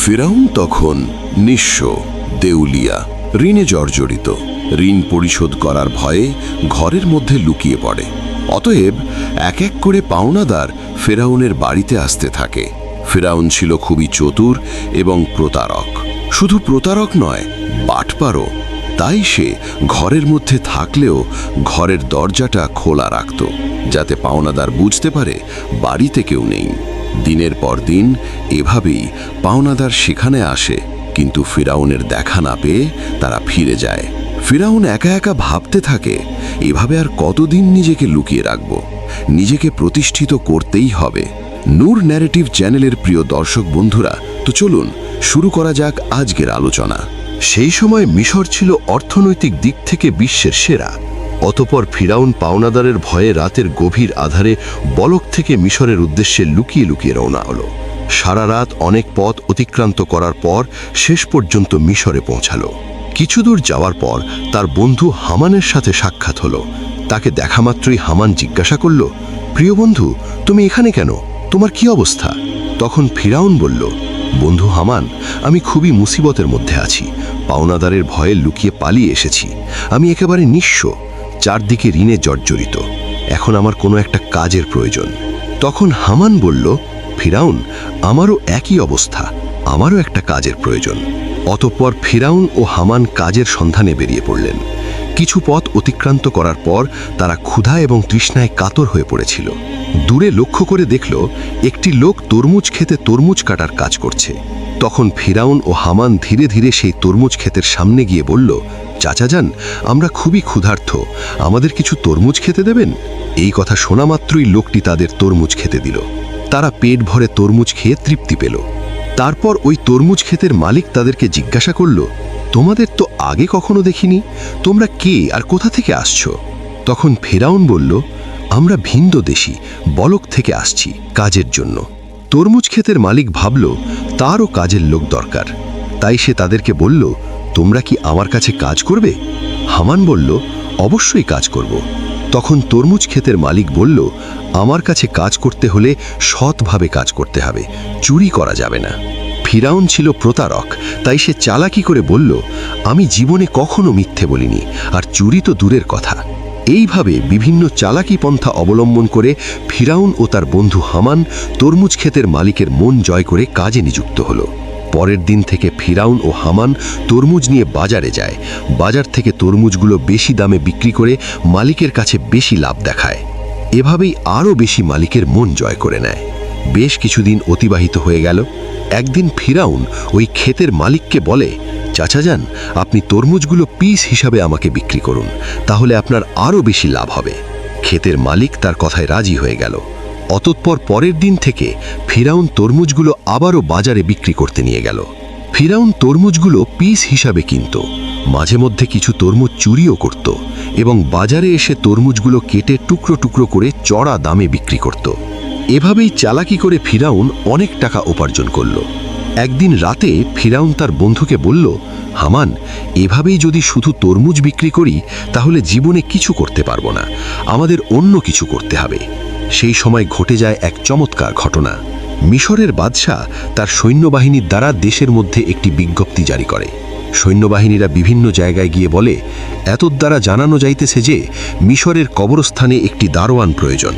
ফেরাউন তখন নিঃস্ব, দেউলিয়া, ঋণে জর্জরিত। ঋণ পরিশোধ করার ভয়ে ঘরের মধ্যে লুকিয়ে পড়ে। অতএব এক এক করে পাওনাদার ফেরাউনের বাড়িতে আসতে থাকে। ফেরাউন ছিল খুবই চতুর এবং প্রতারক। শুধু প্রতারক নয়, বাটপারও। তাই সে ঘরের মধ্যে থাকলেও ঘরের দরজাটা খোলা রাখত, যাতে পাওনাদার বুঝতে পারে বাড়িতে কেউ নেই। দিনের পর দিন এভাবেই পাওনাদার সেখানে আসে, কিন্তু ফিরাউনের দেখা না পেয়ে তারা ফিরে যায়। ফিরাউন একা একা ভাবতে থাকে, এভাবে আর কতদিন নিজেকে লুকিয়ে রাখব? নিজেকে প্রতিষ্ঠিত করতেই হবে। নূর ন্যারেটিভ চ্যানেলের প্রিয় দর্শক বন্ধুরা, তো চলুন শুরু করা যাক আজকের আলোচনা। সেই সময় মিশর ছিল অর্থনৈতিক দিক থেকে বিশ্বের সেরা। অতপর ফিরাউন পাওনাদারের ভয়ে রাতের গভীর আধারে বলক থেকে মিশরের উদ্দেশ্যে লুকিয়ে লুকিয়ে রওনা হলো। সারা রাত অনেক পথ অতিক্রান্ত করার পর শেষ পর্যন্ত মিশরে পৌঁছালো। কিছু দূর যাওয়ার পর তার বন্ধু হামানের সাথে সাক্ষাৎ হলো। তাকে দেখা মাত্রই হামান জিজ্ঞাসা করল, প্রিয় বন্ধু, তুমি এখানে কেন? তোমার কি অবস্থা? তখন ফিরাউন বলল, বন্ধু হামান, আমি খুবই মুসিবতের মধ্যে আছি। পাওনাদারের ভয়ে লুকিয়ে পালিয়ে এসেছি। আমি একেবারে নিঃস্ব, চারদিকে ঋণে জর্জরিত। এখন আমার কোনো একটা কাজের প্রয়োজন। তখন হামান বলল, ফিরাউন, আমারও একই অবস্থা, আমারও একটা কাজের প্রয়োজন। অতঃপর ফিরাউন ও হামান কাজের সন্ধানে বেরিয়ে পড়লেন। কিছু পথ অতিক্রান্ত করার পর তারা ক্ষুধা এবং তৃষ্ণায় কাতর হয়ে পড়েছিল। দূরে লক্ষ্য করে দেখল একটি লোক তরমুজ খেতে তরমুজ কাটার কাজ করছে। তখন ফিরাউন ও হামান ধীরে ধীরে সেই তরমুজ ক্ষেতের সামনে গিয়ে বলল, চাচা যান, আমরা খুবই ক্ষুধার্ত, আমাদের কিছু তরমুজ খেতে দেবেন? এই কথা শোনা মাত্রই লোকটি তাদের তরমুজ খেতে দিল। তারা পেট ভরে তরমুজ খেয়ে তৃপ্তি পেল। তারপর ওই তরমুজ ক্ষেতের মালিক তাদেরকে জিজ্ঞাসা করল, তোমাদের তো আগে কখনো দেখিনি, তোমরা কে আর কোথা থেকে আসছো? তখন ফিরাউন বলল, আমরা ভিন্ন দেশি, বলক থেকে আসছি কাজের জন্য। তরমুজ ক্ষেতের মালিক ভাবল তারও কাজের লোক দরকার, তাই সে তাদেরকে বলল, তোমরা কি আমার কাছে কাজ করবে? হামান বলল, অবশ্যই কাজ করব। তখন তরমুজ ক্ষেতের মালিক বলল, আমার কাছে কাজ করতে হলে সৎভাবে কাজ করতে হবে, চুরি করা যাবে না। ফিরাউন ছিল প্রতারক, তাই সে চালাকি করে বলল, আমি জীবনে কখনো মিথ্যে বলিনি, আর চুরি তো দূরের কথা। এইভাবে বিভিন্ন চালাকি পন্থা অবলম্বন করে ফিরাউন ও তার বন্ধু হামান তরমুজ ক্ষেতের মালিকের মন জয় করে কাজে নিযুক্ত হলো। পরের দিন থেকে ফিরাউন ও হামান তরমুজ নিয়ে বাজারে যায়। বাজার থেকে তরমুজগুলো বেশি দামে বিক্রি করে মালিকের কাছে বেশি লাভ দেখায়। এভাবেই আরও বেশি মালিকের মন জয় করে নেয়। বেশ কিছুদিন অতিবাহিত হয়ে গেল। একদিন ফিরাউন ওই ক্ষেতের মালিককে বলে, চাচা যান, আপনি তরমুজগুলো পিস হিসাবে আমাকে বিক্রি করুন, তাহলে আপনার আরও বেশি লাভ হবে। ক্ষেতের মালিক তার কথায় রাজি হয়ে গেল। অতঃপর পরের দিন থেকে ফিরাউন তরমুজগুলো আবারও বাজারে বিক্রি করতে নিয়ে গেল। ফিরাউন তরমুজগুলো পিস হিসাবে কিনত, মাঝে মধ্যে কিছু তরমুজ চুরিও করত এবং বাজারে এসে তরমুজগুলো কেটে টুকরো টুকরো করে চড়া দামে বিক্রি করত। এভাবেই চালাকি করে ফিরাউন অনেক টাকা উপার্জন করল। একদিন রাতে ফিরাউন তার বন্ধুকে বলল, হামান, এভাবেই যদি শুধু তরমুজ বিক্রি করি তাহলে জীবনে কিছু করতে পারবো না, আমাদের অন্য কিছু করতে হবে। সেই সময় ঘটে যায় এক চমৎকার ঘটনা। মিশরের বাদশাহ তার সৈন্যবাহিনীর দ্বারা দেশের মধ্যে একটি বিজ্ঞপ্তি জারি করে। সৈন্যবাহিনীরা বিভিন্ন জায়গায় গিয়ে বলে, এতদ দ্বারা জানানো যাইতেছে যে মিশরের কবরস্থানে একটি দারোয়ান প্রয়োজন।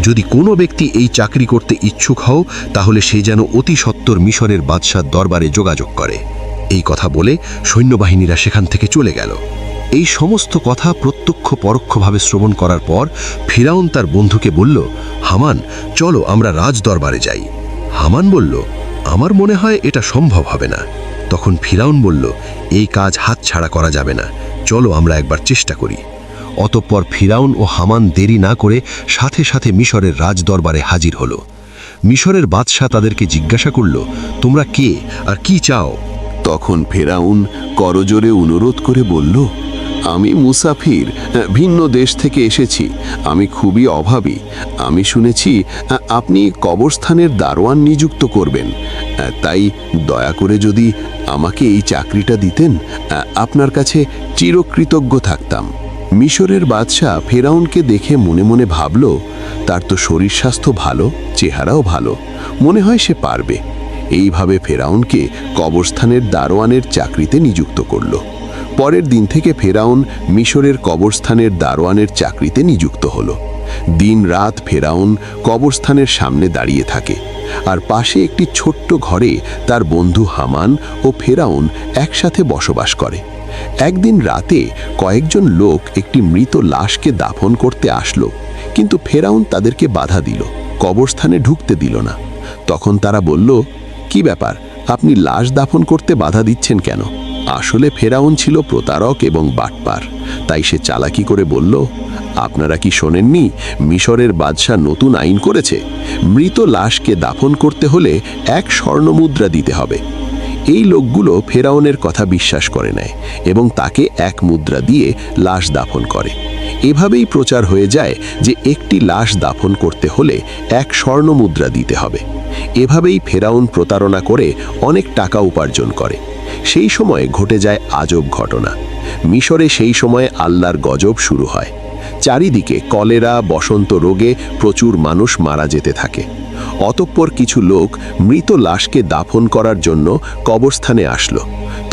যদি কোনো ব্যক্তি এই চাকরি করতে ইচ্ছুক হও তাহলে সে যেন অতি সত্বর মিশরের বাদশার দরবারে যোগাযোগ করে। এই কথা বলে সৈন্যবাহিনীরা সেখান থেকে চলে গেল। এই সমস্ত কথা প্রত্যক্ষ পরোক্ষভাবে শ্রবণ করার পর ফিরাউন তার বন্ধুকে বলল, হামান, চলো আমরা রাজ দরবারে যাই। হামান বলল, আমার মনে হয় এটা সম্ভব হবে না। তখন ফিরাউন বলল, এই কাজ হাতছাড়া করা যাবে না, চলো আমরা একবার চেষ্টা করি। অতঃপর ফিরাউন ও হামান দেরি না করে সাথে সাথে মিশরের রাজ দরবারে হাজির হলো। মিশরের বাদশাহ তাদেরকে জিজ্ঞাসা করল, তোমরা কে আর কি চাও? তখন ফেরাউন করজোরে অনুরোধ করে বলল, আমি মুসাফির, ভিন্ন দেশ থেকে এসেছি, আমি খুবই অভাবী। আমি শুনেছি আপনি কবরস্থানের দারোয়ান নিযুক্ত করবেন, তাই দয়া করে যদি আমাকে এই চাকরিটা দিতেন, আপনার কাছে চিরকৃতজ্ঞ থাকতাম। মিশরের বাদশাহ ফেরাউনকে দেখে মনে মনে ভাবল, তার তো শরীর স্বাস্থ্য ভালো, চেহারাও ভালো, মনে হয় সে পারবে। এইভাবে ফেরাউনকে কবরস্থানের দারোয়ানের চাকরিতে নিযুক্ত করল। পরের দিন থেকে ফেরাউন মিশরের কবরস্থানের দারোয়ানের চাকরিতে নিযুক্ত হল। দিন রাত ফেরাউন কবরস্থানের সামনে দাঁড়িয়ে থাকে, আর পাশে একটি ছোট্ট ঘরে তার বন্ধু হামান ও ফেরাউন একসাথে বসবাস করে। একদিন রাতে কয়েকজন লোক একটি মৃত লাশকে দাফন করতে আসলো, কিন্তু ফেরাউন তাদেরকে বাধা দিল, কবরস্থানে ঢুকতে দিল না। তখন তারা বলল, কি ব্যাপার, আপনি লাশ দাফন করতে বাধা দিচ্ছেন কেন? আসলে ফেরাউন ছিল প্রতারক এবং বাটপার, তাই সে চালাকি করে বলল, আপনারা কি শোনেননি মিশরের বাদশাহ নতুন আইন করেছে, মৃত লাশকে দাফন করতে হলে 1 স্বর্ণমুদ্রা দিতে হবে। এই লোকগুলো ফেরাউনের কথা বিশ্বাস করে নেয় এবং তাকে 1 মুদ্রা দিয়ে লাশ দাফন করে। এভাবেই প্রচার হয়ে যায় যে একটি লাশ দাফন করতে হলে 1 স্বর্ণমুদ্রা দিতে হবে। এভাবেই ফেরাউন প্রতারণা করে অনেক টাকা উপার্জন করে। সেই সময় ঘটে যায় আজব ঘটনা। মিশরে সেই সময় আল্লাহর গজব শুরু হয়। চারিদিকে কলেরা, বসন্ত রোগে প্রচুর মানুষ মারা যেতে থাকে। অতঃপর কিছু লোক মৃত লাশকে দাফন করার জন্য কবরস্থানে আসলো।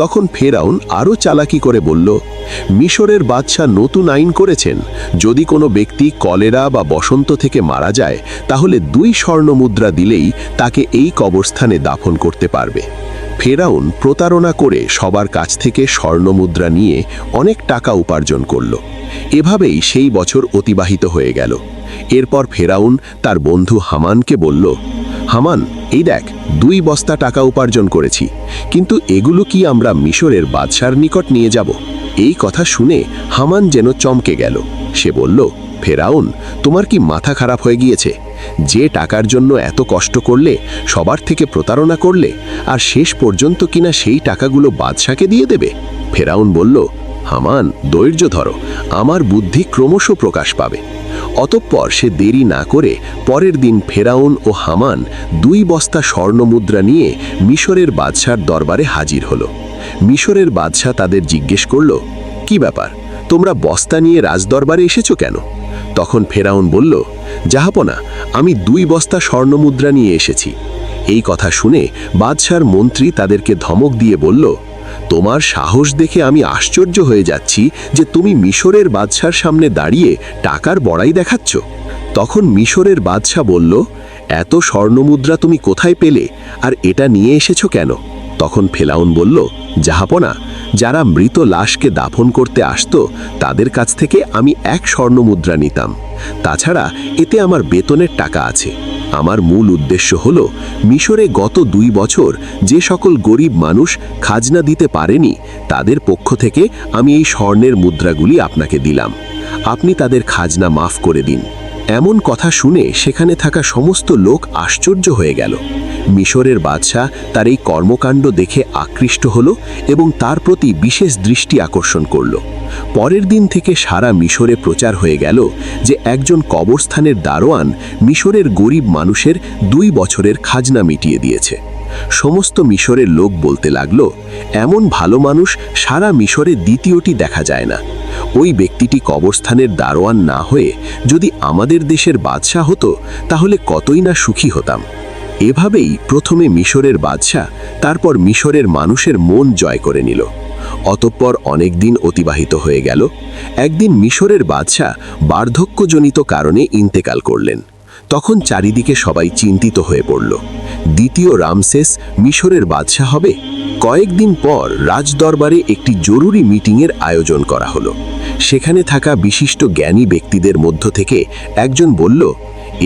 তখন ফেরাউন আরও চালাকি করে বলল, মিশরের বাদশাহ নতুন আইন করেছেন, যদি কোনো ব্যক্তি কলেরা বা বসন্ত থেকে মারা যায় তাহলে 2 স্বর্ণমুদ্রা দিলেই তাকে এই কবরস্থানে দাফন করতে পারবে। ফেরাউন প্রতারণা করে সবার কাছ থেকে স্বর্ণমুদ্রা নিয়ে অনেক টাকা উপার্জন করল। এভাবেই সেই বছর অতিবাহিত হয়ে গেল। এরপর ফেরাউন তার বন্ধু হামানকে বলল, হামান, এই দেখ 2 বস্তা টাকা উপার্জন করেছি, কিন্তু এগুলো কি আমরা মিশরের বাদশার নিকট নিয়ে যাব? এই কথা শুনে হামান যেন চমকে গেল। সে বলল, ফেরাউন, তোমার কি মাথা খারাপ হয়ে গিয়েছে? যে টাকার জন্য এত কষ্ট করলে, সবার থেকে প্রতারণা করলে, আর শেষ পর্যন্ত কিনা সেই টাকাগুলো বাদশাকে দিয়ে দেবে? ফেরাউন বলল, হামান, ধৈর্য ধরো, আমার বুদ্ধি ক্রমশ প্রকাশ পাবে। অতঃপর সে দেরি না করে পরের দিন ফেরাউন ও হামান 2 বস্তা স্বর্ণমুদ্রা নিয়ে মিশরের বাদশার দরবারে হাজির হলো। মিশরের বাদশাহ তাদের জিজ্ঞেস করল, কি ব্যাপার, তোমরা বস্তা নিয়ে রাজদরবারে এসেছো কেন? তখন ফেরাউন বলল, জাহাপনা, আমি 2 বস্তা স্বর্ণমুদ্রা নিয়ে এসেছি। এই কথা শুনে বাদশার মন্ত্রী তাদেরকে ধমক দিয়ে বলল, তোমার সাহস দেখে আমি আশ্চর্য হয়ে যাচ্ছি যে তুমি মিশরের বাদশার সামনে দাঁড়িয়ে টাকার বড়াই দেখাচ্ছ। তখন মিশরের বাদশা বলল, এত স্বর্ণমুদ্রা তুমি কোথায় পেলে, আর এটা নিয়ে এসেছো কেন? তখন ফেরাউন বলল, জাহাপনা, যারা মৃত লাশকে দাফন করতে আসতো তাদের কাছ থেকে আমি 1 স্বর্ণমুদ্রা নিতাম। তাছাড়া এতে আমার বেতনের টাকা আছে। আমার মূল উদ্দেশ্য হল মিশরে গত 2 বছর যে সকল গরিব মানুষ খাজনা দিতে পারেনি তাদের পক্ষ থেকে আমি এই স্বর্ণের মুদ্রাগুলি আপনাকে দিলাম। আপনি তাদের খাজনা মাফ করে দিন। এমন কথা শুনে সেখানে থাকা সমস্ত লোক আশ্চর্য হয়ে গেল। মিশরের বাদশাহ তার এই কর্মকাণ্ড দেখে আকৃষ্ট হল এবং তার প্রতি বিশেষ দৃষ্টি আকর্ষণ করল। পরের দিন থেকে সারা মিশরে প্রচার হয়ে গেল যে একজন কবরস্থানের দারোয়ান মিশরের গরিব মানুষের 2 বছরের খাজনা মিটিয়ে দিয়েছে। সমস্ত মিশরের লোক বলতে লাগলো, এমন ভালো মানুষ সারা মিশরে দ্বিতীয়টি দেখা যায় না। ওই ব্যক্তিটি কবরস্থানের দারোয়ান না হয়ে যদি আমাদের দেশের বাদশাহ হতো তাহলে কতই না সুখী হতাম। এভাবেই প্রথমে মিশরের বাদশাহ, তারপর মিশরের মানুষের মন জয় করে নিল। অতঃপর অনেক দিন অতিবাহিত হয়ে গেল। একদিন মিশরের বাদশাহ বার্ধক্যজনিত কারণে ইন্তেকাল করলেন। তখন চারিদিকে সবাই চিন্তিত হয়ে পড়ল। দ্বিতীয় রামসেস মিশরের বাদশাহ হবে? কয়েকদিন পর রাজদরবারে একটি জরুরি মিটিংয়ের আয়োজন করা হলো। সেখানে থাকা বিশিষ্ট জ্ঞানী ব্যক্তিদের মধ্য থেকে একজন বলল,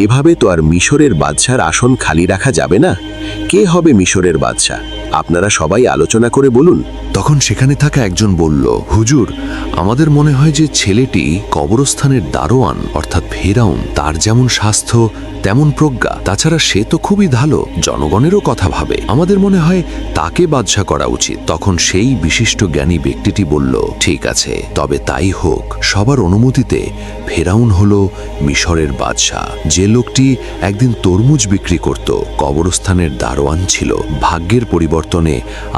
এভাবে তো আর মিশরের বাদশার আসন খালি রাখা যাবে না। কে হবে মিশরের বাদশাহ? আপনারা সবাই আলোচনা করে বলুন। তখন সেখানে থাকা একজন বলল, হুজুর, আমাদের মনে হয় যে ছেলেটি কবরস্থানের দারোয়ান অর্থাৎ ফেরাউন, তার যেমন স্বাস্থ্য তেমন প্রজ্ঞা, তাছাড়া সে তো খুবই ভালো, জনগণেরও কথা ভাবে, আমাদের মনে হয় তাকে বাদশা করা উচিত। তখন সেই বিশিষ্ট জ্ঞানী ব্যক্তিটি বলল, ঠিক আছে, তবে তাই হোক। সবার অনুমতিতে ফেরাউন হলো মিশরের বাদশা, যে লোকটি একদিন তরমুজ বিক্রি করত, কবরস্থানের দারোয়ান ছিল, ভাগ্যের পরিবর্তনে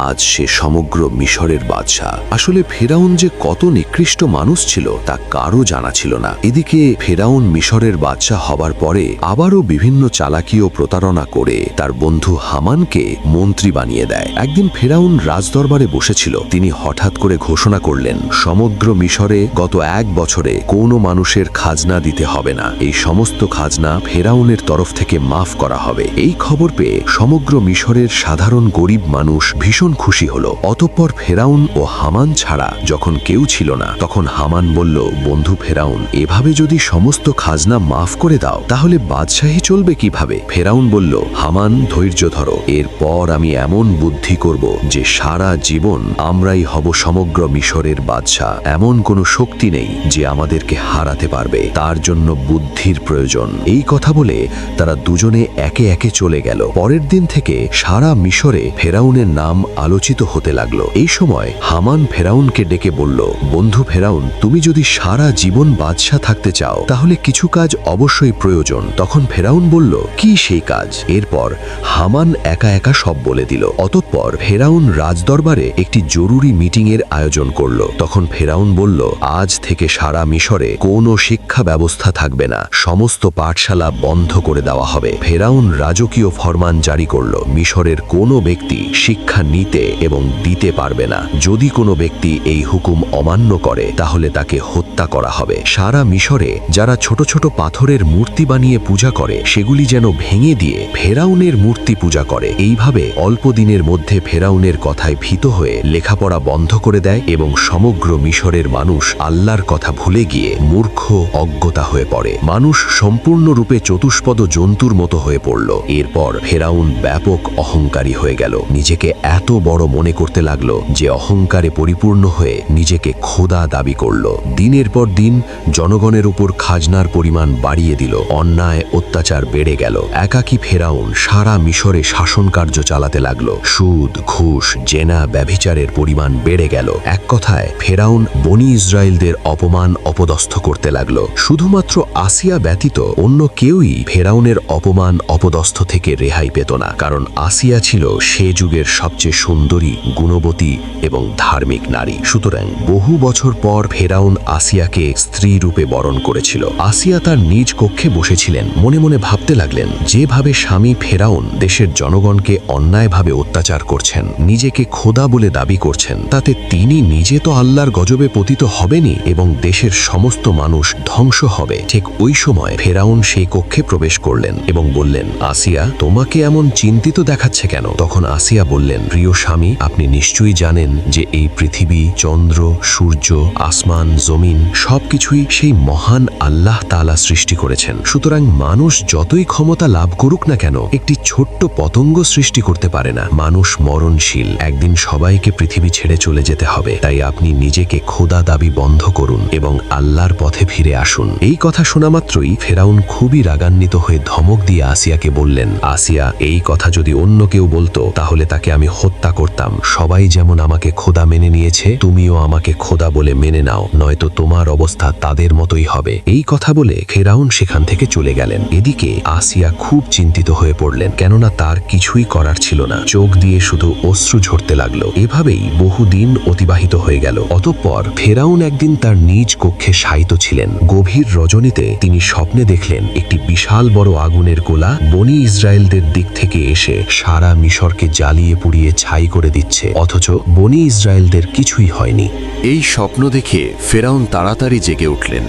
আজ সে সমগ্র মিশরের বাদশাহ। আসলে ফেরাউন যে কত নিকৃষ্ট মানুষ ছিল তা কারও জানা ছিল না। এদিকে ফেরাউন মিশরের বাদশাহ হবার পরে আবারও বিভিন্ন চালাকি ও প্রতারণা করে তার বন্ধু হামানকে মন্ত্রী বানিয়ে দেয়। একদিন ফেরাউন রাজদরবারে বসেছিল। তিনি হঠাৎ করে ঘোষণা করলেন, সমগ্র মিশরে গত 1 বছরে কোনো মানুষের খাজনা দিতে হবে না। এই সমস্ত খাজনা ফেরাউনের তরফ থেকে মাফ করা হবে। এই খবর পেয়ে সমগ্র মিশরের সাধারণ গরিব মানুষ ভীষণ খুশি হলো। অতঃপর ফেরাউন ও হামান ছাড়া যখন কেউ ছিল না, তখন হামান বলল, বন্ধু ফেরাউন, এভাবে যদি সমস্ত খাজনা মাফ করে দাও তাহলে বাদশাহী চলবে কিভাবে? ফেরাউন বলল, হামান ধৈর্য ধরো, এরপর আমি এমন বুদ্ধি করব যে সারা জীবন আমরাই হব সমগ্র মিশরের বাদশাহ। এমন কোনো শক্তি নেই যে আমাদেরকে হারাতে পারবে, তার জন্য বুদ্ধির প্রয়োজন। এই কথা বলে তারা দুজনে একে একে চলে গেল। পরের দিন থেকে সারা মিশরে ফেরাউনের নাম আলোচিত হতে লাগলো। এই সময় হামান ফেরাউনকে ডেকে বলল, বন্ধু ফেরাউন, তুমি যদি সারা জীবন বাদশাহ থাকতে চাও তাহলে কিছু কাজ অবশ্যই প্রয়োজন। তখন ফেরাউন বলল, কি সেই কাজ? এরপর হামান একা একা সব বলে দিল। অতঃপর ফেরাউন রাজদরবারে একটি জরুরি মিটিংয়ের আয়োজন করল। তখন ফেরাউন বলল, আজ থেকে সারা মিশরে কোনো শিক্ষা ব্যবস্থা থাকবে না, সমস্ত পাঠশালা বন্ধ করে দেওয়া হবে। ফেরাউন রাজকীয় ফরমান জারি করল, মিশরের কোনো ব্যক্তি শিক্ষা নিতে এবং দিতে পারবে না। যদি কোনো ব্যক্তি এই হুকুম অমান্য করে তাহলে তাকে হত্যা করা হবে। সারা মিশরে যারা ছোট ছোট পাথরের মূর্তি বানিয়ে পূজা করে সেগুলি যেন ভেঙে দিয়ে ফেরাউনের মূর্তি পূজা করে। এইভাবে অল্প দিনের মধ্যে ফেরাউনের কথায় ভীত হয়ে লেখাপড়া বন্ধ করে দেয় এবং সমগ্র মিশরের মানুষ আল্লাহর কথা ভুলে গিয়ে মূর্খ অজ্ঞতা হয়ে পড়ে। মানুষ সম্পূর্ণরূপে চতুষ্পদ জন্তুর মতো হয়ে পড়ল। এরপর ফেরাউন ব্যাপক অহংকারী হয়ে গেল। নিজেকে এত বড় মনে করতে লাগলো যে অহংকারে পরিপূর্ণ হয়ে নিজেকে খোদা দাবি করল। দিনের পর দিন জনগণের উপর খাজনার পরিমাণ বাড়িয়ে দিল। অন্যায় অত্যাচার বেড়ে গেল। একাকী ফেরাউন সারা মিশরে শাসন কার্য চালাতে লাগলো। সুদ, ঘুষ, জেনা, ব্যভিচারের পরিমাণ বেড়ে গেল। এক কথায় ফেরাউন বনি ইসরায়েলদের অপমান অপদস্থ করতে লাগলো। শুধুমাত্র আসিয়া ব্যতীত অন্য কেউই ফেরাউনের অপমান অপদস্থ থেকে রেহাই পেত না, কারণ আসিয়া ছিল সে যুগের সবচেয়ে সুন্দরী, গুণবতী এবং ধার্মিক নারী। সুতরাং বহু বছর পর ফেরাউন আসিয়াকে স্ত্রী রূপে বরণ করেছিল। আসিয়া তার নিজ কক্ষে বসেছিলেন। মনে মনে ভাবতে লাগলেন, যেভাবে স্বামী ফেরাউন দেশের জনগণকে অন্যায়ভাবে অত্যাচার করছেন, নিজেকে খোদা বলে দাবি করছেন, তাতে তিনি নিজে তো আল্লাহর গজবে পতিত হবেনই এবং দেশের সমস্ত মানুষ ধ্বংস হবে। ঠিক ওই সময় ফেরাউন সেই কক্ষে প্রবেশ করলেন এবং বললেন, আসিয়া, তোমাকে এমন চিন্তিত দেখাচ্ছে কেন? তখন আসিয়া বললেন, প্রিয় স্বামী, আপনি নিশ্চয়ই জানেন যে এই পৃথিবী, চন্দ্র, সূর্য, আসমান, জমিন সবকিছুই সেই মহান আল্লাহ তাআলা সৃষ্টি করেছেন। সুতরাং মানুষ যতই ক্ষমতা লাভ করুক না কেন, একটি ছোট্ট পতঙ্গ সৃষ্টি করতে পারে না। মানুষ মরণশীল, একদিন সবাইকে পৃথিবী ছেড়ে চলে যেতে হবে। তাই আপনি নিজেকে খোদা দাবি বন্ধ করুন এবং আল্লাহর পথে ফিরে আসুন। এই কথা শোনা মাত্রই ফেরাউন খুবই রাগান্বিত হয়ে ধমক দিয়ে আসিয়াকে বললেন, আসিয়া, এই কথা যদি অন্য কেউ বলতো তাহলে তাকে আমি হত্যা করতাম। সবাই যেমন আমাকে খোদা মেনে নিয়েছে, তুমিও আমাকে খোদা বলে মেনে নাও, নয়তো তোমার অবস্থা তাদের মতোই হবে। এই কথা বলে ফেরাউন সেখান থেকে চলে গেলেন। এদিকে আসিয়া খুব চিন্তিত হয়ে পড়লেন, কেননা তার কিছুই করার ছিল না। চোখ দিয়ে শুধু অশ্রু ঝরতে লাগলো। এভাবেই বহুদিন অতিবাহিত হয়ে গেল। অতঃপর ফেরাউন একদিন তার নিজ কক্ষে শায়িত ছিলেন। গভীর রজনীতে তিনি স্বপ্নে দেখলেন একটি বিশাল বড় আগুনের গোলা বনি ইসরায়েলদের দিক থেকে এসে সারা মিশরকে জ্বালিয়ে পুড়িয়ে ছাই করে দিচ্ছে, অথচ বনি ইসরায়েলদের কিছুই হয়নি। এই স্বপ্ন দেখে ফেরাউন তাড়াতাড়ি জেগে উঠলেন।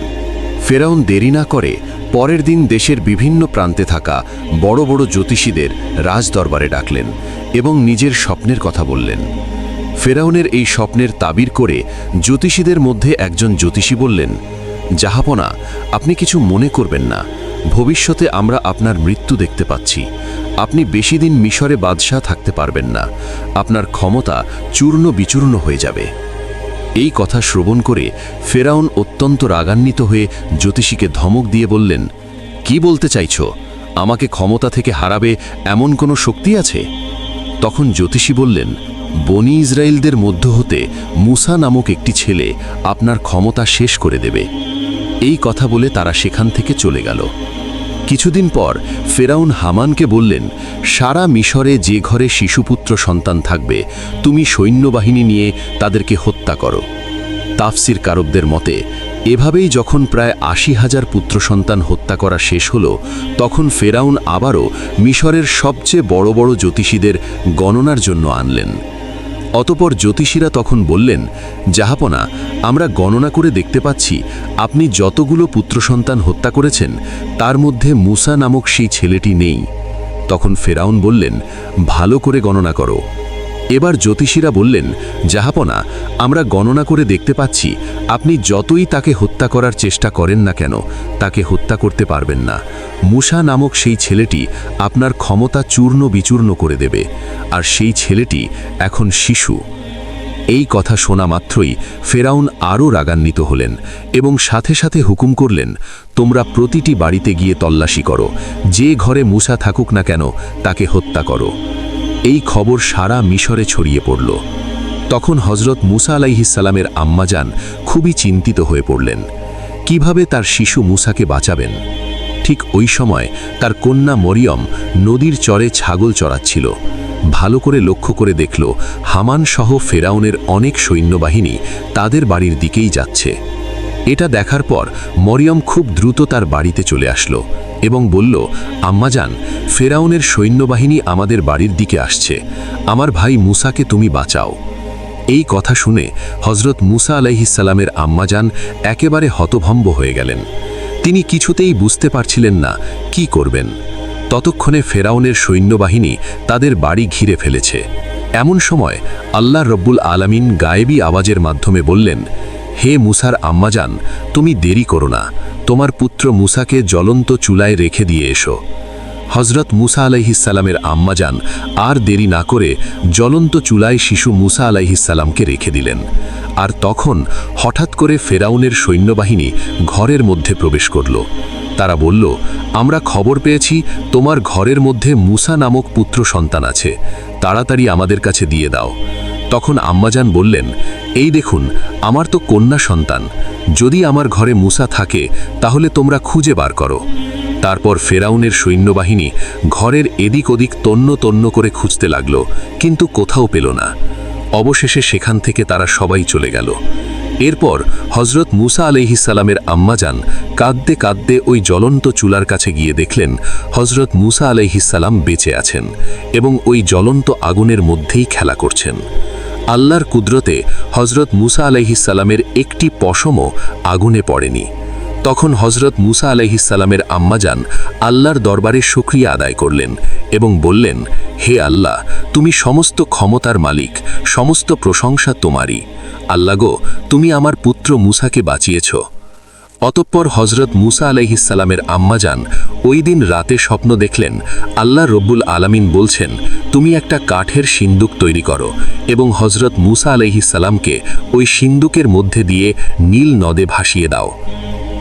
ফেরাউন দেরি না করে পরের দিন দেশের বিভিন্ন প্রান্তে থাকা বড় বড় জ্যোতিষীদের রাজদরবারে ডাকলেন এবং নিজের স্বপ্নের কথা বললেন। ফেরাউনের এই স্বপ্নের তাবির করে জ্যোতিষীদের মধ্যে একজন জ্যোতিষী বললেন, জাহাপনা, আপনি কিছু মনে করবেন না, ভবিষ্যতে আমরা আপনার মৃত্যু দেখতে পাচ্ছি। আপনি বেশি দিন মিশরে বাদশাহ থাকতে পারবেন না, আপনার ক্ষমতা চূর্ণ বিচূর্ণ হয়ে যাবে। এই কথা শ্রবণ করে ফেরাউন অত্যন্ত রাগান্বিত হয়ে জ্যোতিষীকে ধমক দিয়ে বললেন, কি বলতে চাইছো? আমাকে ক্ষমতা থেকে হারাবে এমন কোনো শক্তি আছে? তখন জ্যোতিষী বললেন, বনি ইসরায়েলদের মধ্য হতে মুসা নামক একটি ছেলে আপনার ক্ষমতা শেষ করে দেবে। এই কথা বলে তারা সেখান থেকে চলে গেল। কিছুদিন পর ফেরাউন হামানকে বললেন, সারা মিশরে যে ঘরে শিশুপুত্র সন্তান থাকবে তুমি সৈন্যবাহিনী নিয়ে তাদেরকে হত্যা করো। তাফসির কারকদের মতে এভাবেই যখন প্রায় ৮০,০০০ পুত্র সন্তান হত্যা করা শেষ হলো, তখন ফেরাউন আবারও মিশরের সবচেয়ে বড় বড় জ্যোতিষীদের গণনার জন্য আনলেন। অতপর জ্যোতিষীরা তখন বললেন, জাহাপনা, আমরা গণনা করে দেখতে পাচ্ছি আপনি যতগুলো পুত্র সন্তান হত্যা করেছেন তার মধ্যে মুসা নামক সেই ছেলেটি নেই। তখন ফেরাউন বললেন, ভালো করে গণনা করো। এবার জ্যোতিষীরা বললেন, জাহাপনা, আমরা গণনা করে দেখতে পাচ্ছি আপনি যতই তাকে হত্যা করার চেষ্টা করেন না কেন তাকে হত্যা করতে পারবেন না। মুসা নামক সেই ছেলেটি আপনার ক্ষমতা চূর্ণ বিচূর্ণ করে দেবে, আর সেই ছেলেটি এখন শিশু। এই কথা শোনা মাত্রই ফেরাউন আরও রাগান্বিত হলেন এবং সাথে সাথে হুকুম করলেন, তোমরা প্রতিটি বাড়িতে গিয়ে তল্লাশি করো, যে ঘরে মুসা থাকুক না কেন তাকে হত্যা করো। এই খবর সারা মিশরে ছড়িয়ে পড়ল। তখন হজরত মুসা আলাইহিসসালামের আম্মাজান খুবই চিন্তিত হয়ে পড়লেন, কিভাবে তার শিশু মুসাকে বাঁচাবেন। ঠিক ওই সময় তার কন্যা মরিয়ম নদীর চরে ছাগল চড়াচ্ছিল। ভালো করে লক্ষ্য করে দেখল হামান সহ ফেরাউনের অনেক সৈন্যবাহিনী তাদের বাড়ির দিকেই যাচ্ছে। এটা দেখার পর মরিয়ম খুব দ্রুত তার বাড়িতে চলে আসলো এবং বলল, আম্মাজান, ফেরাউনের সৈন্যবাহিনী আমাদের বাড়ির দিকে আসছে, আমার ভাই মুসাকে তুমি বাঁচাও। এই কথা শুনে হজরত মুসা আলাইহিসসালামের আম্মাজান একেবারে হতভম্ব হয়ে গেলেন। তিনি কিছুতেই বুঝতে পারছিলেন না কি করবেন। ততক্ষণে ফেরাউনের সৈন্যবাহিনী তাদের বাড়ি ঘিরে ফেলেছে। এমন সময় আল্লাহ রব্বুল আলামিন গায়েবী আওয়াজের মাধ্যমে বললেন, হে মুসার আম্মাজান, তুমি দেরি করো না, তোমার পুত্র মুসাকে জ্বলন্ত চুলায় রেখে দিয়ে এসো। হজরত মুসা আলাইহিসসালামের আম্মাজান আর দেরি না করে জ্বলন্ত চুলায় শিশু মুসা আলাইহিসসালামকে রেখে দিলেন। আর তখন হঠাৎ করে ফেরাউনের সৈন্যবাহিনী ঘরের মধ্যে প্রবেশ করল। তারা বলল, আমরা খবর পেয়েছি তোমার ঘরের মধ্যে মুসা নামক পুত্র সন্তান আছে, তাড়াতাড়ি আমাদের কাছে দিয়ে দাও। তখন আম্মাজান বললেন, এই দেখুন, আমার তো কন্যা সন্তান, যদি আমার ঘরে মুসা থাকে তাহলে তোমরা খুঁজে বার করো। তারপর ফেরাউনের সৈন্যবাহিনী ঘরের এদিক ওদিক তন্ন তন্ন করে খুঁজতে লাগল, কিন্তু কোথাও পেল না। অবশেষে সেখান থেকে তারা সবাই চলে গেল। এরপর হজরত মুসা আলাইহিসসালামের আম্মাজান কাঁদতে কাঁদতে ওই জ্বলন্ত চুলার কাছে গিয়ে দেখলেন হজরত মুসা আলাইহিসসালাম বেঁচে আছেন এবং ওই জ্বলন্ত আগুনের মধ্যেই খেলা করছেন। আল্লাহর কুদরতে হজরত মুসা আলাইহিসসালামের একটি পশমও আগুনে পড়েনি। তখন হজরত মুসা আলাইহিসসালামের আম্মাজান আল্লাহর দরবারে শুকরিয়া আদায় করলেন এবং বললেন, হে আল্লাহ, তুমি সমস্ত ক্ষমতার মালিক, সমস্ত প্রশংসা তোমারই। আল্লাহ গো, তুমি আমার পুত্র মুসাকে বাঁচিয়েছ। অতঃপর হজরত মুসা আলাইহিসসালামের আম্মাজান ওই দিন রাতে স্বপ্ন দেখলেন আল্লাহ রব্বুল আলামিন বলছেন, তুমি একটা কাঠের সিন্দুক তৈরি করো এবং হজরত মুসা আলাইহিসসালামকে ওই সিন্দুকের মধ্যে দিয়ে নীল নদে ভাসিয়ে দাও।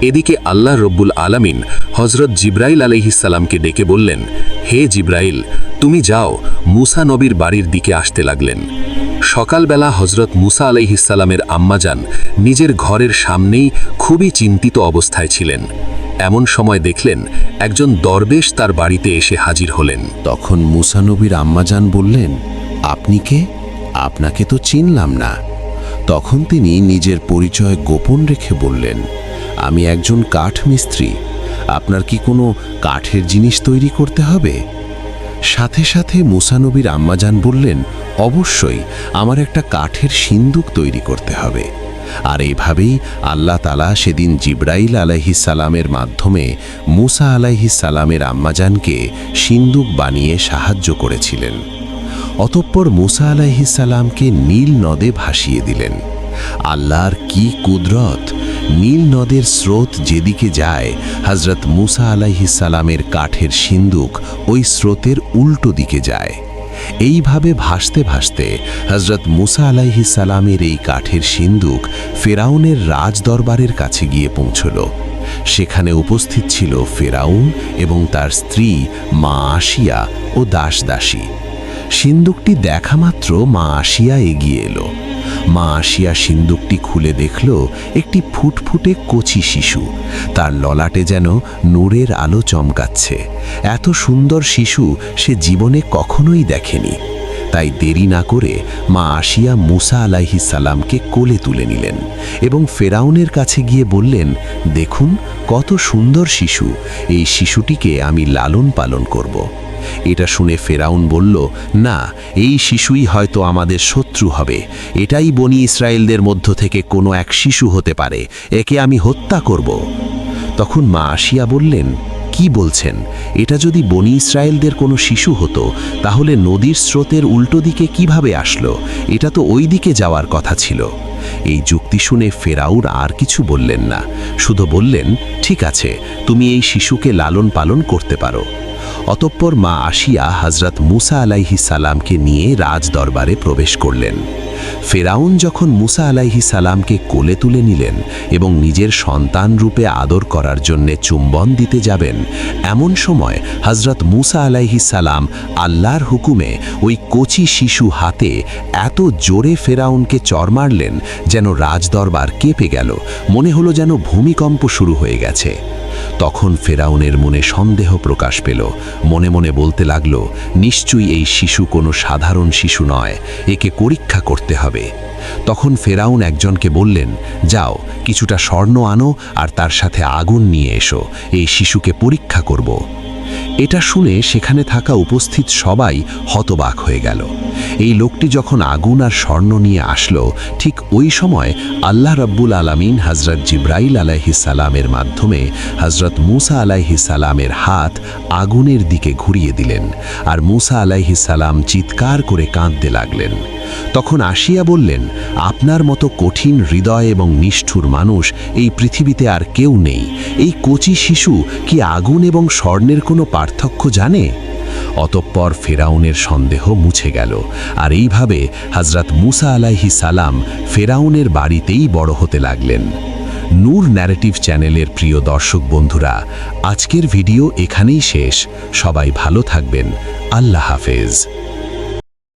এদিকে আল্লাহ রব্বুল আলামিন হজরত জিব্রাইল আলাইহিসসালামকে ডেকে বললেন, হে জিব্রাইল, তুমি যাও, মুসা নবীর বাড়ির দিকে আসতে লাগলেন। সকালবেলা হজরত মুসা আলাইহিসসালামের আম্মাজান নিজের ঘরের সামনেই খুবই চিন্তিত অবস্থায় ছিলেন। এমন সময় দেখলেন একজন দরবেশ তার বাড়িতে এসে হাজির হলেন। তখন মুসা নবীর আম্মাজান বললেন, আপনি কে? আপনাকে তো চিনলাম না। তখন তিনি নিজের পরিচয় গোপন রেখে বললেন, আমি একজন কাঠমিস্ত্রি, আপনার কি কোনো কাঠের জিনিস তৈরি করতে হবে? সাথে সাথে মুসা নবীর আম্মাজান বললেন, অবশ্যই, আমার একটা কাঠের সিন্দুক তৈরি করতে হবে। আর এইভাবেই আল্লাহ তাআলা সেদিন জিব্রাইল আলাইহিসসালামের মাধ্যমে মুসা আলাইহিসসালামের আম্মাজানকে সিন্দুক বানিয়ে সাহায্য করেছিলেন। অতঃপর মুসা আলাইহিসসালামকে নীল নদে ভাসিয়ে দিলেন। আল্লাহর কি কুদরত! নীল নদের স্রোত যেদিকে যায়, হজরত মুসা আলাইহিসসালামের কাঠের সিন্দুক ওই স্রোতের উল্টো দিকে যায়। এইভাবে ভাসতে ভাসতে হজরত মুসা আলাইহিসসালামের এই কাঠের সিন্দুক ফেরাউনের রাজদরবারের কাছে গিয়ে পৌঁছল। সেখানে উপস্থিত ছিল ফেরাউন এবং তার স্ত্রী মা আশিয়া ও দাসদাসী। সিন্দুকটি দেখা মাত্র মা আশিয়া এগিয়ে এলো। মা আশিয়া সিন্দুকটি খুলে দেখল একটি ফুটফুটে কচি শিশু। তার ললাটে যেন নূরের আলো চমকাচ্ছে। এত সুন্দর শিশু সে জীবনে কখনোই দেখেনি। তাই দেরি না করে মা আশিয়া মুসা আলাইহিস সালামকে কোলে তুলে নিলেন এবং ফেরাউনের কাছে গিয়ে বললেন, দেখুন কত সুন্দর শিশু, এই শিশুটিকে আমি লালন পালন করব। এটা শুনে ফেরাউন বলল, না, এই শিশুই হয়তো আমাদের শত্রু হবে। এটাই বনি ইসরায়েলদের মধ্য থেকে কোনো এক শিশু হতে পারে, একে আমি হত্যা করব। তখন মা আশিয়া বললেন, কি বলছেন? এটা যদি বনি ইসরায়েলদের কোনো শিশু হতো তাহলে নদীর স্রোতের উল্টো দিকে কিভাবে আসলো? এটা তো ওই দিকে যাওয়ার কথা ছিল। এই যুক্তি শুনে ফেরাউন আর কিছু বললেন না, শুধু বললেন, ঠিক আছে, তুমি এই শিশুকে লালন পালন করতে পারো। অতঃপর মা আশিয়া হযরত মুসা আলাইহিস সালামকে নিয়ে রাজ দরবারে প্রবেশ করলেন। ফেরাউন যখন মুসা আলাইহিস সালামকে কোলে তুলে নিলেন এবং নিজের সন্তান রূপে আদর করার জন্য চুম্বন দিতে যাবেন, এমন সময় হযরত মুসা আলাইহিস সালাম আল্লাহর হুকুমে ওই কচি শিশু হাতে এত জোরে ফেরাউনকে চড় মারলেন যেন রাজদরবার কেঁপে গেল, মনে হলো যেন ভূমিকম্প শুরু হয়ে গেছে। তখন ফেরাউনের মনে সন্দেহ প্রকাশ পেল, মনে মনে বলতে লাগল, নিশ্চয়ই এই শিশু কোনো সাধারণ শিশু নয়, একে পরীক্ষা করতে হবে। তখন ফেরাউন একজনকে বললেন, যাও কিছুটা স্বর্ণ আনো আর তার সাথে আগুন নিয়ে এসো, এই শিশুকে পরীক্ষা করব। এটা শুনে সেখানে থাকা উপস্থিত সবাই হতবাক হয়ে গেল। এই লোকটি যখন আগুন আর স্বর্ণ নিয়ে আসলো, ঠিক ওই সময় আল্লাহ রাব্বুল আলামিন হযরত জিবরাইল আলাইহিস সালামের মাধ্যমে হযরত মুসা আলাইহিস সালামের হাত আগুনের দিকে ঘুরিয়ে দিলেন, আর মুসা আলাইহিস সালাম চিৎকার করে কাঁদতে লাগলেন। তখন আশিয়া বললেন, আপনার মতো কঠিন হৃদয় এবং নিষ্ঠুর মানুষ এই পৃথিবীতে আর কেউ নেই। এই কচি শিশু কি আগুন এবং স্বর্ণের কোনো পার্থক্য জানে? অতঃপর ফেরাউনের সন্দেহ মুছে গেল, আর এইভাবে হযরত মুসা আলাইহিস সালাম ফেরাউনের বাড়িতেই বড় হতে লাগলেন। নূর ন্যারেটিভ চ্যানেলের প্রিয় দর্শক বন্ধুরা, আজকের ভিডিও এখানেই শেষ। সবাই ভালো থাকবেন। আল্লাহ হাফেজ।